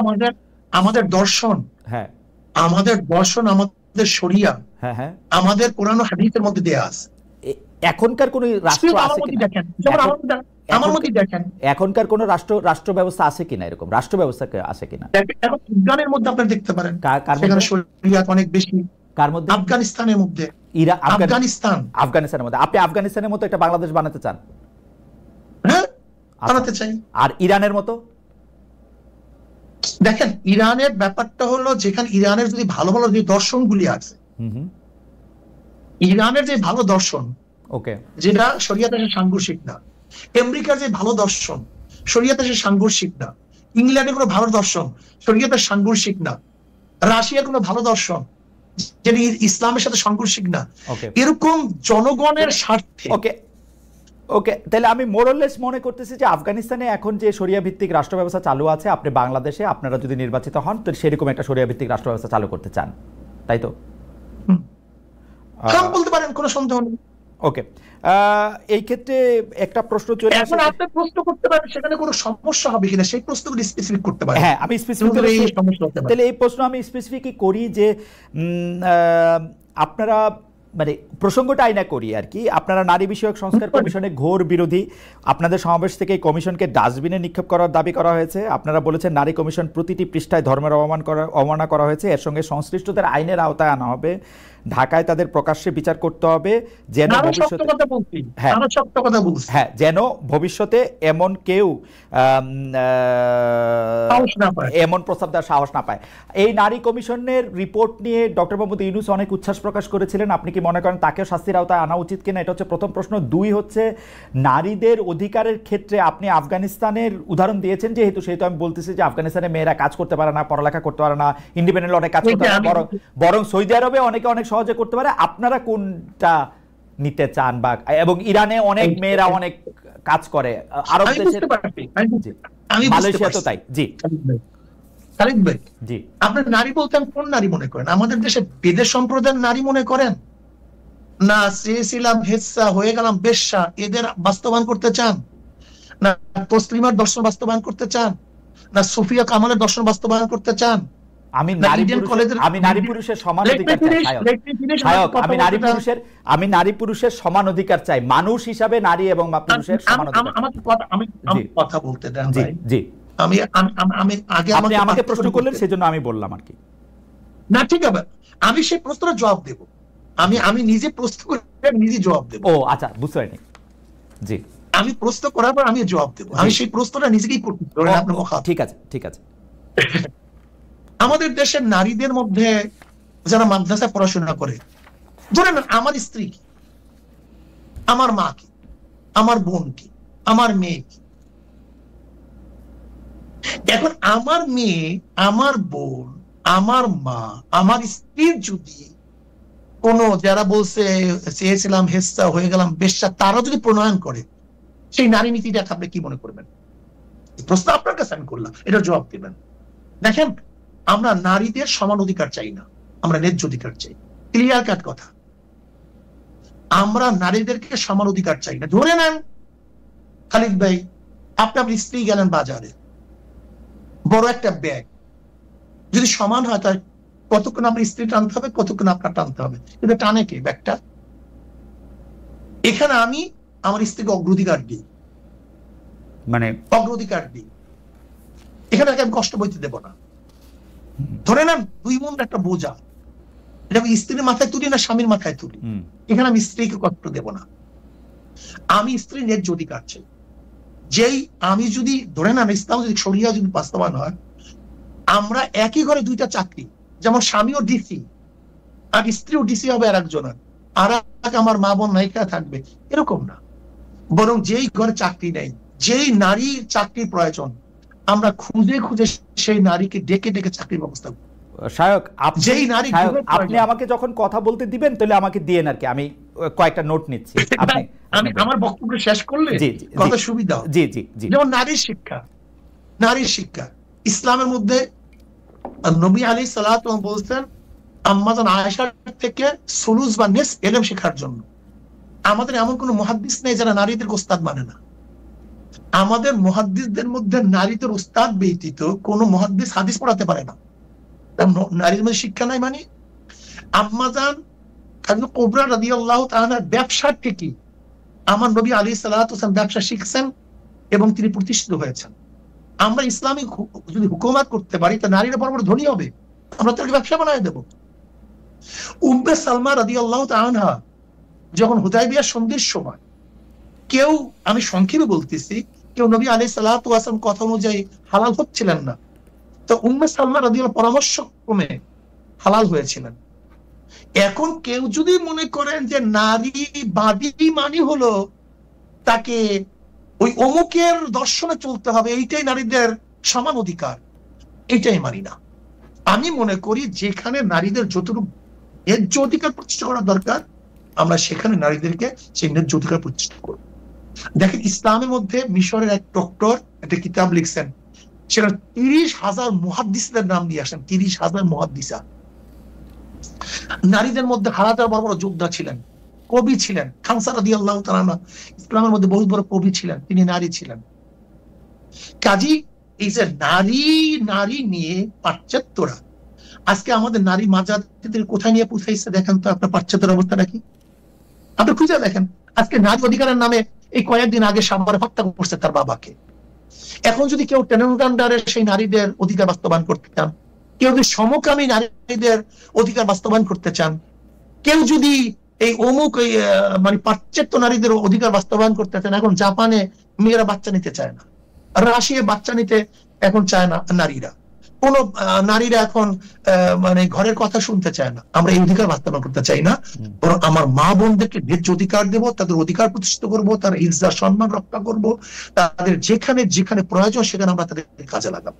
আমাদের দর্শন, হ্যাঁ আমাদের দর্শন, আমাদের শরিয়া, হ্যাঁ হ্যাঁ আমাদের কোরআন ও হাদিসের মধ্যে দেয়া আছে। এখনকার কোন রাষ্ট্র আছে কিনা? আমার মতে দেখেন এখনকার কোন রাষ্ট্র ব্যবস্থা আছে কিনা, এরকম রাষ্ট্র ব্যবস্থা আছে কিনা? এখন ইরানের মধ্যে আপনি দেখতে পারেন সেখানে শরিয়া অনেক বেশি। কার মধ্যে? আফগানিস্তানের মধ্যে। আফগানিস্তানের মধ্যে। আপনি আফগানিস্তানের মতো একটা বাংলাদেশ বানাতে চান? হ্যাঁ, বানাতে চাই। আর ইরানের মতো? দেখেন ইরানের ব্যাপারটা হলো, যেখানে ইরানের যদি ভালো ভালো যে দর্শনগুলি আছে, ইরানের যে ভালো দর্শন, ওকে, যেটা শরিয়াতে সাংঘর্ষিক না। আমেরিকার যে ভালো দর্শন, শরিয়াতে সাংঘর্ষিক না। ইংল্যান্ডের কোনো ভালো দর্শন, শরিয়াতে সাংঘর্ষিক না। রাশিয়ার কোনো ভালো দর্শন যেটা ইসলামের সাথে সাংঘর্ষিক না। এরকম জনগণের স্বার্থে। ওকে ওকে, তাহলে আমি মোরলেস মনে করতেছি যে আফগানিস্তানে এখন যে শরিয়া ভিত্তিক রাষ্ট্র ব্যবস্থা চালু আছে, আপনি বাংলাদেশে আপনারা যদি নির্বাচিত হন তো সেরকম একটা শরিয়া ভিত্তিক রাষ্ট্র ব্যবস্থা চালু করতে চান, তাই তো? বলতে পারেন, কোনো সন্দেহ নেই। ওকে, এই ক্ষেত্রে একটা প্রশ্ন চলে আসে, আপনি প্রশ্ন করতে পারেন সেখানে কোনো সমস্যা হবে কিনা, সেই প্রশ্নগুলো স্পেসিফিক করতে পারেন। হ্যাঁ, আমি স্পেসিফিক, তাহলে এই প্রশ্ন আমি স্পেসিফিকই করি যে আপনারা মানে প্রসঙ্গটা আইনা করি আর কি, আপনারা নারী বিষয়ক সংস্কার কমিশনের ঘোর বিরোধী। আপনাদের সমাবেশ থেকে এই কমিশনকে ডাস্টবিনে নিক্ষেপ করার দাবি করা হয়েছে। আপনারা বলেছেন নারী কমিশন প্রতিটি পৃষ্ঠায় ধর্মের অবমাননা করা হয়েছে, এর সঙ্গে সংশ্লিষ্টদের আইনের আওতায় আনা হবে, ঢাকায় তাদের প্রকাশ্যে বিচার করতে হবে, যেন ভবিষ্যতে, হ্যাঁ, যেন ভবিষ্যতে এমন কেউ এমন প্রস্তাব দেওয়ার সাহস না পায়। এই নারী কমিশনের রিপোর্ট নিয়ে ডক্টর মোহাম্মদ ইউনূস অনেক উচ্ছ্বাস প্রকাশ করেছিলেন। আপনি কি মনে করেন তাকেও শাস্তির আওতায় আনা উচিত কিনা? এটা হচ্ছে প্রথম প্রশ্ন। দুই হচ্ছে, নারীদের অধিকারের ক্ষেত্রে আপনি আফগানিস্তানের উদাহরণ দিয়েছেন, যেহেতু সেহেতু আমি বলতেছি যে আফগানিস্তানে মেয়েরা কাজ করতে পারে না, পড়ালেখা করতে পারে না, ইন্ডিপেন্ডেন্ট অনেক কাজ করতে পারে না, বরং সৌদি আরবে অনেকে অনেক সহজে করতে পারে। আপনারা কোনটা নিতে চান? বা এবং ইরানে অনেক মেয়েরা অনেক কাজ করে, আরব দেশে, মালয়েশিয়া তো তাই। জি খালিদ ভাই, জি, আপনার নারী বলতে কোন নারী মনে করেন? আমাদের দেশে বেদের সম্প্রদায়ের নারী মনে করেন, না চেয়েছিলাম হেচ্ছা হয়ে গেলাম বেশ্যা, এদের বাস্তবায়ন করতে চান? না তসলিমার দর্শন বাস্তবায়ন করতে চান? না সুফিয়া কামালের দর্শন বাস্তবায়ন করতে চান? আমি নারী পুরুষের সমান অধিকার চাই। আমি নারী পুরুষের সমান অধিকার চাই, মানুষ হিসাবে নারী এবং পুরুষের সমান অধিকার। আমি কথা বলতে দেন ভাই। জি, আমি আগে আমাকে প্রশ্ন করলেন, সেজন্য আমি বললাম আর কি। না ঠিক আছে, আমি সেই প্রশ্নের জবাব দেব। আমি নিজে প্রশ্ন করে নিজে জবাব দেব। ও আচ্ছা, বুঝতে পারিনি। জি, আমি প্রশ্ন করার পর আমি জবাব দেব। আমি সেই প্রশ্নটা নিজেকেই করতে, ঠিক আছে ঠিক আছে। আমাদের দেশের নারীদের মধ্যে যারা মাদ্রাসায় পড়াশোনা করে, ধরেন আমার স্ত্রী কি, আমার মা কি, আমার বোন কি, আমার মেয়ে কি। এখন আমার মেয়ে, আমার বোন, আমার মা, আমার স্ত্রীর যদি কোনো, যারা বলছে চেয়েছিলাম হেচ্ছা হয়ে গেলাম বেশ্যা, তারা যদি প্রণয়ন করে সেই নারী নীতিটা আপনি কি মনে করবেন? প্রশ্ন আপনার কাছে আমি করলাম, এটার জবাব দেবেন। দেখেন, আমরা নারীদের সমান অধিকার চাই না, আমরা ন্যায্য অধিকার চাই। ক্লিয়ার কাট কথা, আমরা নারীদেরকে সমান অধিকার চাই না। ধরে নেন খালিদ ভাই, আপনার স্ত্রী গেলেন বাজারে, বড় একটা ব্যাগ, যদি সমান হয় তাহলে কতক্ষণ আপনার স্ত্রী টানতে হবে, কতক্ষণ আপনার টানতে হবে, কিন্তু টানে কে ব্যাগটা? এখানে আমি আমার স্ত্রীকে অগ্রাধিকার দিই, মানে অগ্রাধিকার দিই, এখানে আমি কষ্ট বইতে দেব না। ধরে নেন 2 মণ একটা বোঝা, এটা আমি স্ত্রীর মাথায় তুলি না স্বামীর মাথায় তুলি, এখানে আমি স্ত্রীকে কষ্ট দেব না। আমি স্ত্রীর ন্যায্য অধিকার চাই। যেই আমি যদি ধরে নেন ইসলাম যদি শরিয়া যদি বাস্তবায়ন হয়, আমরা একই ঘরে 2টা চাকরি, যেমন স্বামীও ডিসি আর স্ত্রীও ডিসি হবে আর একজনের, আর এক আমার মা বোন নায়িকা থাকবে, এরকম না। বরং যেই ঘরে চাকরি নেই, যেই নারীর চাকরির প্রয়োজন, আমরা খুঁজে খুঁজে সেই নারীকে ডেকে ডেকে চাকরির ব্যবস্থা করি। শায়ক, যেই নারী আপনি আমাকে যখন কথা বলতে দিবেন তাহলে আমাকে দিয়েন আর কি, আমি কয়েকটা নোট নিচ্ছি। আমি আমার বক্তব্য শেষ করলে কত সুবিধা। জি জি জি। যেমন নারীর শিক্ষা, নারীর শিক্ষা ইসলামের মধ্যে নবী আলাইহিস সালাতু বলছেন আম্মাজান আয়েশার থেকে সুলুস বা নিস ইলম শেখার জন্য। আমাদের এমন কোন মুহাদ্দিস নেই যারা নারীদের ওস্তাদ মানে না। আমাদের মুহাদ্দিসদের মধ্যে নারীদের ওস্তাদ ব্যতীত কোন মুহাদ্দিস হাদিস পড়াতে পারে না। নারীর মধ্যে শিক্ষা নাই মানে আম্মাজান খাদিজা কুবরা রাদিয়াল্লাহু তাআলা ব্যবসার থেকে আমার নবী আলাইহিস সালাতু ওয়াসাল্লাম ব্যবসা শিখছেন এবং তিনি প্রতিষ্ঠিত হয়েছেন। আমরা ইসলামিক যদি হুকুমত করতে পারি তা নারীরা বড় বড় ধনী হবে, আমরা তাদেরকে ব্যবসা বানিয়ে দেব। উম্মে সালমা রাদিয়াল্লাহু তাআলা যখন হুদায়বিয়া সন্ধির সময় কেউ, আমি সংক্ষেপে বলতেছি, কেউ নবী আলাইহিস সালাতু ওয়াসাল্লাম কথা অনুযায়ী হালাল হচ্ছিলেন না, তো উম্মে সালমা রাদিয়াল্লাহু পরামর্শ ক্রমে হালাল হয়েছিলেন। এখন কেউ যদি মনে করেন যে নারীবাদী মানে হলো তাকে ওই অমুকের দর্শনে চলতে হবে, এইটাই নারীদের সমান অধিকার, এটাই মানি না। আমি মনে করি যেখানে নারীদের যতটুকু ন্যায্য অধিকার প্রতিষ্ঠা করা দরকার, আমরা সেখানে নারীদেরকে সেই ন্যায্য অধিকার প্রতিষ্ঠা করব। দেখেন ইসলামের মধ্যে মিশরের এক ডক্টর একটা কিতাব লিখছেন, সেটা 30,000 মুহাদ্দিসদের নাম দিয়ে আসেন, 30,000 মুহাদ্দিসা। নারীদের মধ্যে হাজার বড় বড় যোদ্ধা ছিলেন, কবি ছিলেন। খানসা রাদিয়াল্লাহু তাআলা ইসলামের মধ্যে বহুত বড় কবি ছিলেন, তিনি নারী ছিলেন। কাজী এই যে নারী নিয়ে পাশ্চাত্যরা আজকে আমাদের নারী মাজাদের কোথায় নিয়ে পৌঁছাইছে দেখেন তো আপনার পাশ্চাত্যের অবস্থাটা কি, আপনি খুঁজে দেখেন। আজকে নারী অধিকারের নামে এই কয়েকদিন আগে সাভারে হত্যা করছে তার বাবাকে। এখন যদি কেউ টেনেন্ডারের সেই নারীদের অধিকার বাস্তবায়ন করতে চান, কেউ যদি সমকামী নারীদের অধিকার বাস্তবায়ন করতে চান, কেউ যদি এই অমুক মানে পাশ্চাত্য নারীদের অধিকার বাস্তবায়ন করতে চান, এখন জাপানে মেয়েরা বাচ্চা নিতে চায় না, রাশিয়ায় বাচ্চা নিতে এখন চায় না নারীরা, কোন নারীরা এখন মানে ঘরের কথা শুনতে চায় না। আমরা এই অধিকার বাস্তবায়ন করতে চাই না, বরং আমার মা বোনদেরকে ন্যায্য অধিকার দেব, তাদের অধিকার প্রতিষ্ঠিত করব, তার ইজ্জত সম্মান রক্ষা করব, তাদের যেখানে যেখানে প্রয়োজন সেখানে আমরা তাদের কাজে লাগাবো।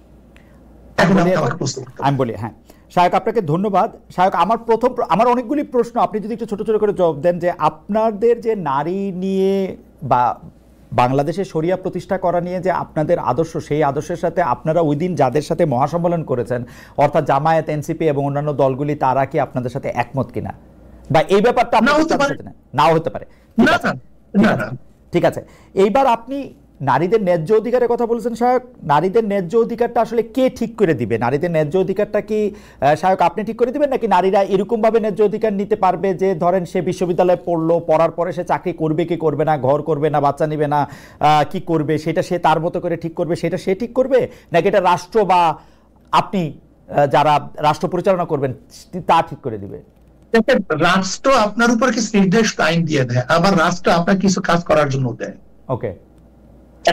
আমি বলি, হ্যাঁ শায়ক আপনাকে ধন্যবাদ। শায়ক আমার অনেকগুলি প্রশ্ন, আপনি যদি একটু ছোট ছোট করে জবাব দেন যে আপনাদের যে নারী নিয়ে বা বাংলাদেশে শরিয়া প্রতিষ্ঠা করা নিয়ে যে আপনাদের আদর্শ, সেই আদর্শের সাথে আপনারা ওই দিন যাদের সাথে মহাসম্মেলন করেছেন অর্থাৎ জামায়াত, এনসিপি এবং অন্যান্য দলগুলি, তারা কি আপনাদের সাথে একমত কিনা, বা এই ব্যাপারটা নাও হতে পারে। ঠিক আছে, এইবার আপনি নারীদের ন্যায্য অধিকারের কথা বলছেন শায়ক। নারীদের ন্যায্য অধিকারটা আসলে কে ঠিক করে দিবে? নারীদের ন্যায্য অধিকারটা কি শায়ক আপনি ঠিক করে দিবেন, নাকি নারীরা এরকম ভাবে ন্যায্য অধিকার নিতে পারবে যে ধরেন সে বিশ্ববিদ্যালয়ে পড়লো, পড়ার পরে সে চাকরি করবে কি করবে না, ঘর করবে না বাচ্চা নিবে না, কি করবে সেটা সে তার মতো করে ঠিক করবে, সেটা সে ঠিক করবে, নাকি এটা রাষ্ট্র বা আপনি যারা রাষ্ট্র পরিচালনা করবেন তা ঠিক করে দিবে? রাষ্ট্র আপনার উপর কিছু নির্দেশ আইন দিয়ে দেয়, আবার রাষ্ট্র আপনার কিছু কাজ করার জন্য দেয়। ওকে,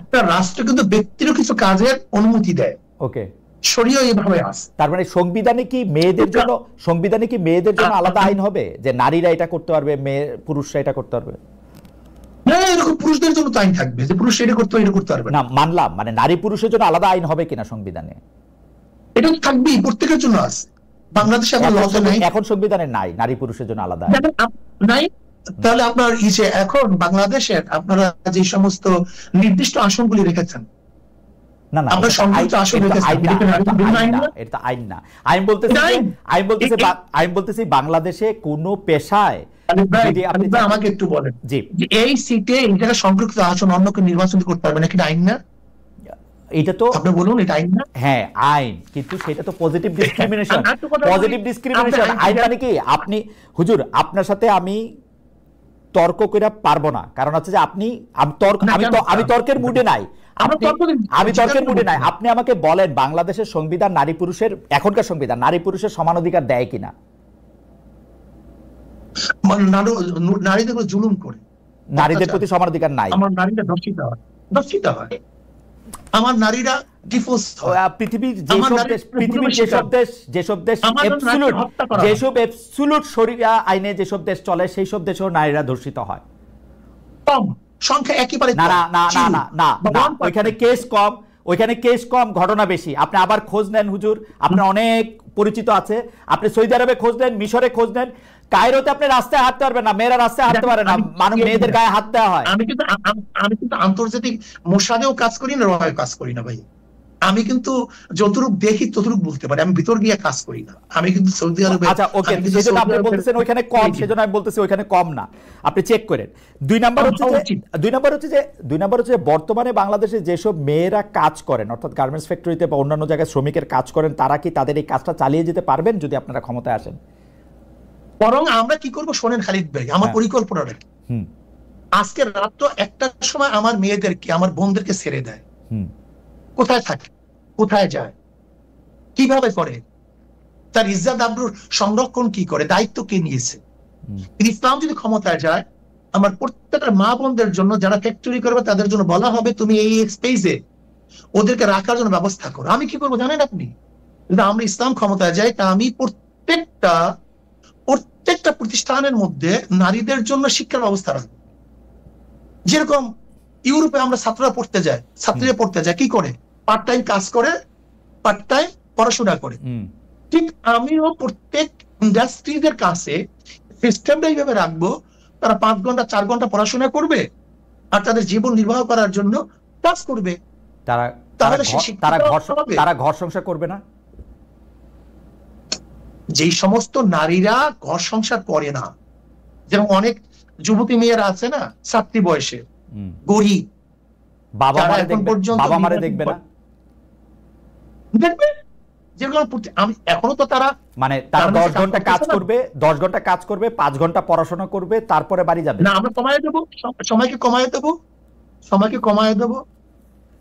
একটা রাষ্ট্র কিন্তু ব্যক্তিরও কিছু কাজের অনুমতি দেয়। ওকে, শরীয়ত এইভাবে আছে। তার মানে সংবিধানে কি মেয়েদের জন্য আলাদা আইন হবে যে নারীরা এটা করতে পারবে, পুরুষরা এটা করতে পারবে? না, এরকম পুরুষদের জন্য আইন থাকবে যে পুরুষ এটা করতে পারবে না। মানলাম, মানে নারী পুরুষের জন্য আলাদা আইন হবে কিনা সংবিধানে? এটা থাকবেই, প্রত্যেকের জন্য আছে। বাংলাদেশে এখন সংবিধানে নাই নারী পুরুষের জন্য আলাদা নাই। তাহলে আপনার এখন বাংলাদেশের আপনারা যে সমস্ত নির্দিষ্ট আসনগুলি রেখেছেন, না না, এটা আইন না। আমি বলতেছি বাংলাদেশে কোন পেশায়, আমাকে একটু বলেন যে এই সিটে এই জায়গায় সংরক্ষিত আসন অন্য কেউ নির্বাচন করতে পারবে না, কিন্তু আইন না? এটা তো আপনি বলুন এটা আইন না? হ্যাঁ আইন, কিন্তু সেটা তো পজিটিভ ডিসক্রিমিনেশন। আইন মানে কি? আপনি হুজুর, আপনার সাথে আমি তর্ক করে পারবো না, কারণ হচ্ছে যে আমি তর্কের মুডে নাই, আপনি আমাকে বলেন বাংলাদেশের সংবিধান নারী পুরুষের, এখনকার সংবিধান নারী পুরুষের সমান অধিকার দেয় কিনা? নারীদের উপর জুলুম করে, নারীদের প্রতি সমান অধিকার নাই। আমার নারীরা ধর্ষিত হয়, আমার নারীরা ডিফোর্স পৃথিবীর যেসব দেশ অ্যাবসলিউট শরিয়া আইনে যেসব দেশ চলে সেই সব দেশেও নারীরা ধর্ষিত হয়। কম সংখ্যা একেবারে না না না না না না, ওইখানে কেস কম, ঘটনা বেশি। আপনি আবার খোঁজ নেন হুজুর, আপনার অনেক পরিচিত আছে, আপনি সৌদি আরবে খোঁজ নেন, মিশরে খোঁজ নেন, কায়রোতে আপনি রাস্তায় হাঁটতে পারবেন না, মেয়েরা রাস্তায় হাঁটতে পারে না, মানুষ মেয়েদের গায়ে হাত দেওয়া হয়। আমি কিন্তু আন্তর্জাতিক মোসাদেও কাজ করি না, রয়েও কাজ করি না ভাই। আমি কিন্তু যতটুকু দেখি ততটুকু বলতে পারি, আমি ভিতর গিয়ে কাজ করি না। আমি কিন্তু সৌদি আরবে, আচ্ছা ওকে, সেজন্য আপনি বলতেছেন ওইখানে কম, সেজন্য আমি বলতেছি ওইখানে কম না, আপনি চেক করেন। দুই নাম্বার হচ্ছে যে বর্তমানে বাংলাদেশে যেসব মেয়েরা কাজ করেন, অর্থাৎ গার্মেন্টস ফ্যাক্টরিতে বা অন্যান্য জায়গায় শ্রমিকের কাজ করেন, তারা কি তাদের এই কাজটা চালিয়ে যেতে পারবেন যদি আপনারা ক্ষমতায় আসেন? বরং আমরা কি করবো শোনেন খালিদ ভাই, আমার পরিকল্পনা রাখি। আজকে রাত তো একটার সময় আমার মেয়েদেরকে, আমার বোনদেরকে ছেড়ে দেয়, কোথায় থাকে, কোথায় যায়, কিভাবে করে, তার ইজ্জত আবরুর সংরক্ষণ কি করে, দায়িত্ব কে নিয়েছে। ইসলাম যদি ক্ষমতায় যায়, আমার প্রত্যেকটা মা বোনদের জন্য যারা ফ্যাক্টরি করবে তাদের জন্য বলা হবে তুমি এই স্পেসে ওদেরকে রাখার জন্য ব্যবস্থা করো। আমি কি করবো জানেন আপনি? যদি আমরা ইসলাম ক্ষমতায় যাই, তা আমি প্রত্যেকটা প্রতিষ্ঠানের মধ্যে নারীদের জন্য শিক্ষার ব্যবস্থা রাখবো। যেরকম ইউরোপে আমরা ছাত্রীরা পড়তে যায় কি করে, পার্ট টাইম কাজ করে, পার্ট টাইম পড়াশোনা করে। ঠিক আমিও প্রত্যেক ইন্ডাস্ট্রিজের কাছে সিস্টেমটা এইভাবে রাখবো, তারা 5 ঘন্টা 4 ঘন্টা পড়াশোনা করবে আর তাদের জীবন নির্বাহ করার জন্য কাজ করবে। তারা ঘর সংসার করবে না। যেই সমস্ত নারীরা ঘর সংসার করে না, যেমন অনেক যুবতী মেয়েরা আছে না ছাত্রী বয়সে, গরিব, বাবা মারে দেখবে না, দেখবে যেগুলো আমি এখনো তো তারা মানে তারা 10 ঘন্টা কাজ করবে, 5 ঘন্টা পড়াশোনা করবে, তারপরে বাড়ি যাবে না। আমরা কমায় দেবো, সময়কে কমায় দেবো।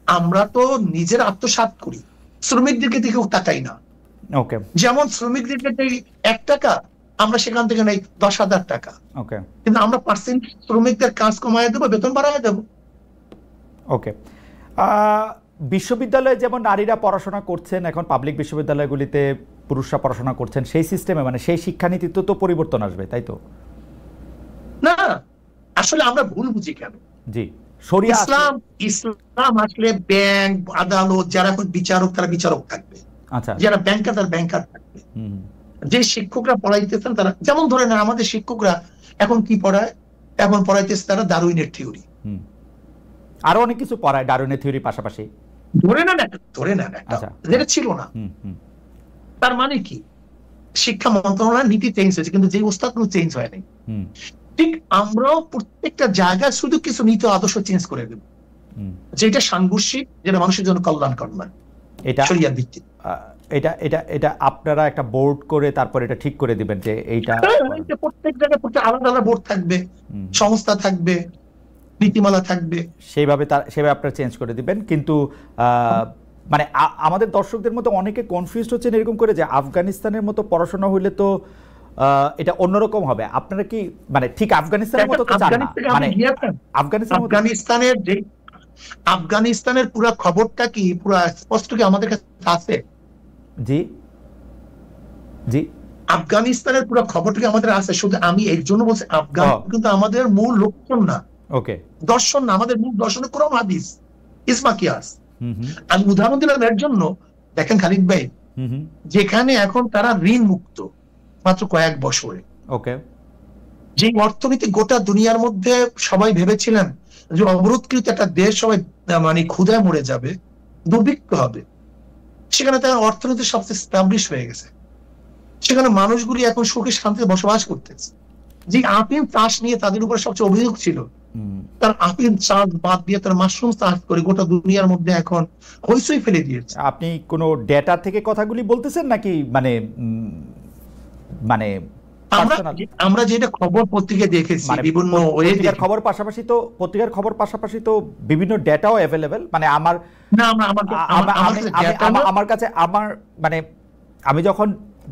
আমরা তো নিজের আত্মসাৎ করি, শ্রমিকদেরকে দিকেও তাকাই না। ওকে, যেমন শ্রমিকদেরকে 1 টাকা, আমরা সেখান থেকে নেই 10,000 টাকা। ওকে, কিন্তু আমরা পার্সেন্ট শ্রমিকদের কাজ কমায় দেবো, বেতন বাড়ায় দেবো। ওকে, বিশ্ববিদ্যালয়ে যেমন নারীরা পড়াশোনা করছেন, এখন পাবলিক বিশ্ববিদ্যালয়গুলিতে পুরুষরা পড়াশোনা করছেন, সেই সিস্টেমে মানে সেই শিক্ষানীতিতে তো পরিবর্তন আসবে, তাই তো? না, আসলে আমরা ভুল বুঝি কেন? জি, ইসলাম আসলে ব্যাংক, আদালত, যারা এখন বিচারক তারা বিচারক থাকবে, আচ্ছা, যারা ব্যাংকার তারা ব্যাংকার থাকবে। যে শিক্ষকরা পড়াইতেছেন তারা, যেমন ধরেন আমাদের শিক্ষকরা এখন কি পড়ায়, এখন পড়াইতেছে তারা ডারউইনের থিওরি, আরো অনেক কিছু পড়ায় ডারউইনের থিওরির পাশাপাশি। ধরে নেন যেটা ছিল না। তার মানে কি, শিক্ষা মন্ত্রণালয়ের নীতি চেঞ্জ হয়েছে, কিন্তু যে ওস্তাদ কোনো চেঞ্জ হয় নাই। ঠিক আমরাও প্রত্যেকটা জায়গায় শুধু কিছু নীতি আদর্শ চেঞ্জ করে দেব, যেটা সাংঘর্ষিক, যেটা মানুষের জন্য কল্যাণকর নয়, এটা শরিয়াত ভিত্তিক। এটা আপনারা একটা বোর্ড করে তারপর এটা ঠিক করে দিবেন যে এইটা প্রত্যেক জায়গায় আলাদা আলাদা বোর্ড থাকবে, সংস্থা থাকবে, নীতিমালা থাকবে, সেইভাবে আপনারা চেঞ্জ করে দিবেন। কিন্তু মানে আমাদের দর্শকদের মধ্যে অনেকে কনফিউজড হচ্ছেন এরকম করে যে আফগানিস্তানের মতো পড়াশোনা হইলে তো এটা অন্যরকম হবে। আপনারা কি মানে ঠিক আফগানিস্তানের মতো তো চান না? মানে আফগানিস্তানের পুরো খবরটা কি পুরো স্পষ্ট কি আমাদের কাছে আছে? জি জি, আফগানিস্তানের পুরো খবরটা কি আমাদের আছে? শুধু আমি এর জন্য বলছি, আফগান কিন্তু আমাদের মূল লক্ষণ না, ওকে, দর্শন না। আমাদের মূল দর্শন কোরআন হাদিস, ইসমা কিয়াস। আমি উদাহরণ দিলাম এর জন্য, দেখেন খালিদ ভাই, যেখানে এখন তারা ঋণ মুক্ত মাত্র কয়েক বছরে, ওকে, যে অর্থনীতি গোটা দুনিয়ার মধ্যে সবাই ভেবেছিলেন যে অবরোধকৃত একটা দেশ সবাই মানে ক্ষুধায় মরে যাবে, দুর্ভিক্ষ হবে, সেখানে তার অর্থনীতি সবচেয়ে স্টাবলিশ হয়ে গেছে। সেখানে মানুষগুলি এখন সুখে শান্তিতে বসবাস করতেছে। যে আফিম চাষ নিয়ে তাদের উপরে সবচেয়ে অভিযোগ ছিল, তার আফিম চাষ বাদ দিয়ে তার মাশরুম চাষ করে গোটা দুনিয়ার মধ্যে এখন হইচই ফেলে দিয়েছে। আপনি কোনো ডেটা থেকে কথাগুলি বলতেছেন নাকি মানে মানে আমরা যেটা খবর পত্রিকায় দেখেছি, বিভিন্ন পত্রিকার খবর পাশাপাশি তো বিভিন্ন ডেটাও অ্যাভেলেবেল। মানে আমার কাছে মানে আমি যখন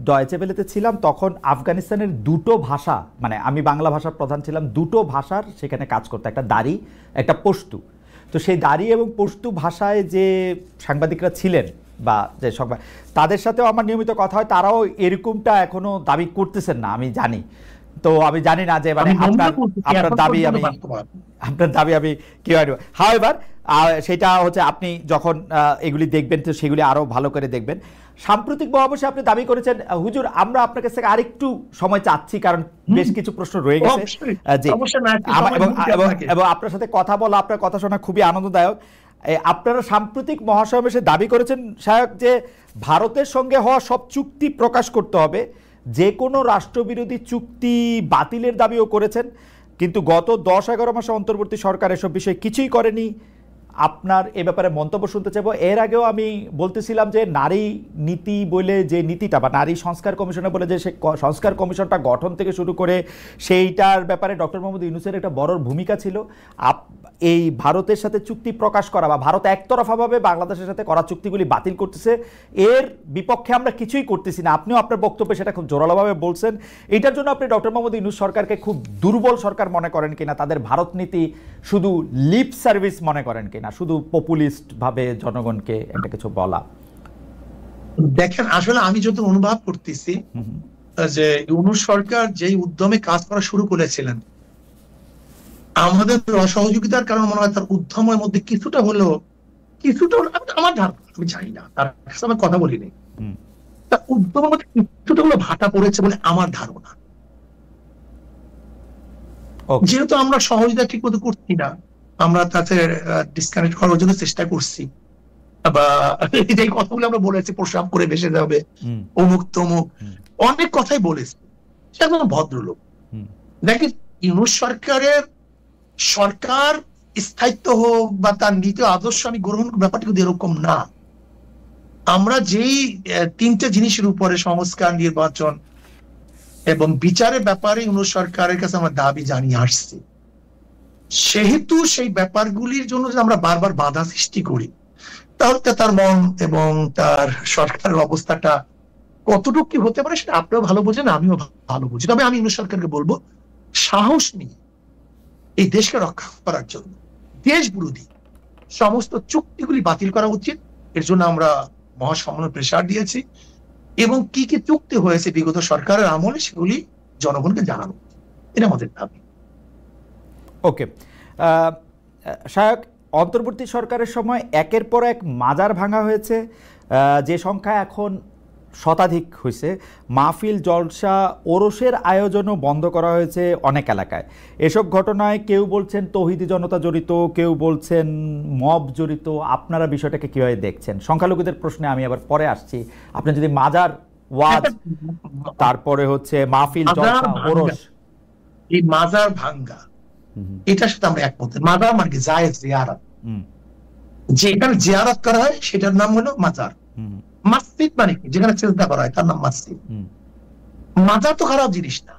ডয়েচে ভেলেতে ছিলাম তখন আফগানিস্তানের 2টো ভাষা, মানে আমি বাংলা ভাষার প্রধান ছিলাম, 2টো ভাষার সেখানে কাজ করতে, একটা দারি একটা পশতু। তো সেই দাড়ি এবং পশতু ভাষায় যে সাংবাদিকরা ছিলেন বা যে সংবাদ, তাদের সাথেও আমার নিয়মিত কথা হয়, তারাও এরকমটা এখনো দাবি করতেছেন না, আমি জানি। তো আমি জানি না যে মানে আপনার দাবি আমি কি হয়। হাওয়েভার সেটা হচ্ছে আপনি যখন এগুলি দেখবেন তো সেগুলি আরো ভালো করে দেখবেন। সাম্প্রতিক মহাবশে আপনি দাবি করেছেন, হুজুর আমরা আপনার কাছ থেকে আরেকটু সময় চাচ্ছি, কারণ বেশ কিছু প্রশ্ন রয়ে গেছে, এবং আপনার সাথে কথা বলা, আপনার কথা শোনা খুবই আনন্দদায়ক। আপনারা সাম্প্রতিক মহাসমাবেশে দাবি করেছেন শায়ক যে ভারতের সঙ্গে হওয়া সব চুক্তি প্রকাশ করতে হবে, যে কোনো রাষ্ট্রবিরোধী চুক্তি বাতিলের দাবিও করেছেন, কিন্তু গত 10-11 মাসে অন্তর্বর্তী সরকার এসব বিষয়ে কিছুই করেনি। আপনার এ ব্যাপারে মন্তব্য শুনতে চাইব। এর আগেও আমি বলতেছিলাম যে নারী নীতি বলে যে নীতিটা বা নারী সংস্কার কমিশনে বলে যে সংস্কার কমিশনটা গঠন থেকে শুরু করে সেইটার ব্যাপারে ডক্টর মোহাম্মদ ইউনূসের একটা বড় ভূমিকা ছিল। এই ভারতের সাথে চুক্তি প্রকাশ করা বা ভারত একতরফাভাবে বাংলাদেশের সাথে করা চুক্তিগুলি বাতিল করতেছে, এর বিপক্ষে আমরা কিছুই করতেছি না। আপনিও আপনার বক্তব্যে সেটা খুব জোরালোভাবে বলছেন। এটার জন্য আপনি ডক্টর মোহাম্মদ ইউনূস সরকারকে খুব দুর্বল সরকার মনে করেন কিনা, তাদের ভারত নীতি শুধু লিপ সার্ভিস মনে করেন কিনা, শুধু পপুলিস্ট ভাবে জনগণকে একটা কিছু বলা? দেখেন, আসলে আমি যত অনুভব করতেছি যে ইউনূস সরকার যেই উদ্যমে কাজ করা শুরু করেছিলেন, আমাদের অসহযোগিতার কারণে মনে হয় তার উদ্যমের মধ্যে কিছুটা হলেও আমার ধারণা, আমি জানি না, তার সাথে আমি কথা বলিনি, তার উদ্যমের মধ্যে কিছুটা হলেও ভাটা পড়েছে বলে আমার ধারণা। যেহেতু আমরা সহযোগিতা ঠিক মতো করছি না, আমরা তাতে ডিসকানেক্ট করার জন্য চেষ্টা করছি, বা এই কথাগুলো আমরা বলেছি প্রস্রাব করে ভেসে যাবে, অমুক তমুক অনেক কথাই বলেছি। সে একজন ভদ্রলোক। দেখেন, ইউনূস সরকারের সরকার স্থায়িত্ব হোক বা তার নীতি আদর্শ আমি গ্রহণ ব্যাপারটা কিন্তু এরকম না। আমরা যেই 3টে জিনিসের উপরে সংস্কার, নির্বাচন এবং বিচারের ব্যাপারে ইউনূস সরকারের কাছে আমরা দাবি জানিয়ে আসছি, সেহেতু সেই ব্যাপারগুলির জন্য যদি আমরা বারবার বাধা সৃষ্টি করি, তাহলে তার মন এবং তার সরকারের অবস্থাটা কতটুকু কি হতে পারে সেটা আপনিও ভালো বোঝেন, আমিও ভালো বুঝি। তবে আমি ইউনূস সরকারকে বলবো, সাহস নিয়ে এই দেশকে রক্ষা করার জন্য দেশ বিরোধী সমস্ত চুক্তিগুলি বাতিল করা উচিত। এর জন্য আমরা মহাসম্মেলনে প্রেসার দিয়েছি, এবং কি কি চুক্তি হয়েছে বিগত সরকারের আমলে সেগুলি জনগণকে জানানো, এটা আমাদের দাবি। ওকে শায়ক, অন্তর্বর্তী সরকারের সময় একের পর এক মাজার ভাঙা হয়েছে, যে সংখ্যা এখন শতাধিক হয়েছে। মাহফিল, জলসা, ওরসের আয়োজনও বন্ধ করা হয়েছে অনেক এলাকায়। এসব ঘটনায় কেউ বলছেন তৌহিদি জনতা জড়িত, কেউ বলছেন মব জড়িত। আপনারা বিষয়টাকে কিভাবে দেখছেন? সংখ্যালঘুদের প্রশ্নে আমি আবার পরে আসছি। আপনি যদি মাজার, ওয়াজ, তারপরে হচ্ছে মাহফিল, জলসা, ওরস, এই মাজার ভাঙ্গা, এটার সাথে আমরা একমত। মাজার মানে কি? জায়েজ জিয়ারত, যেখানে জিয়ারত করা হয় সেটার নাম হলো মাজার। মসজিদ মানে কি? যেখানে সিজদা করা হয় তার নাম মসজিদ। মাজার তো খারাপ জিনিস না।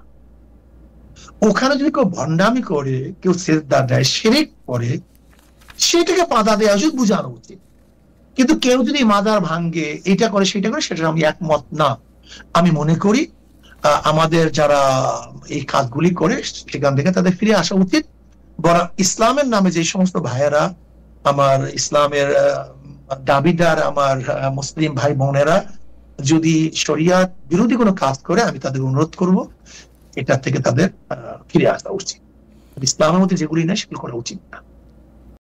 ওখানে যদি কেউ ভণ্ডামি করে, কেউ সিজদা দেয়, শিরক করে, সেটাকে বাধা দেওয়া উচিত, বুঝানো উচিত। কিন্তু কেউ যদি মাজার ভাঙ্গে, এটা করে সেটা করে, সেটা আমি একমত না। আমি মনে করি আমাদের যারা এই কাজগুলি করে সেখান থেকে তাদের ফিরে আসা উচিত। বরং ইসলামের নামে যে সমস্ত ভাইয়েরা, আমার ইসলামের দাবিদার আমার মুসলিম ভাই বোনেরা যদি শরিয়াত বিরোধী কোনো কাজ করে, আমি তাদের অনুরোধ করব এটা থেকে তাদের ফিরে আসা উচিত। ইসলামের মধ্যে যেগুলি নেই সেগুলো করা উচিত না।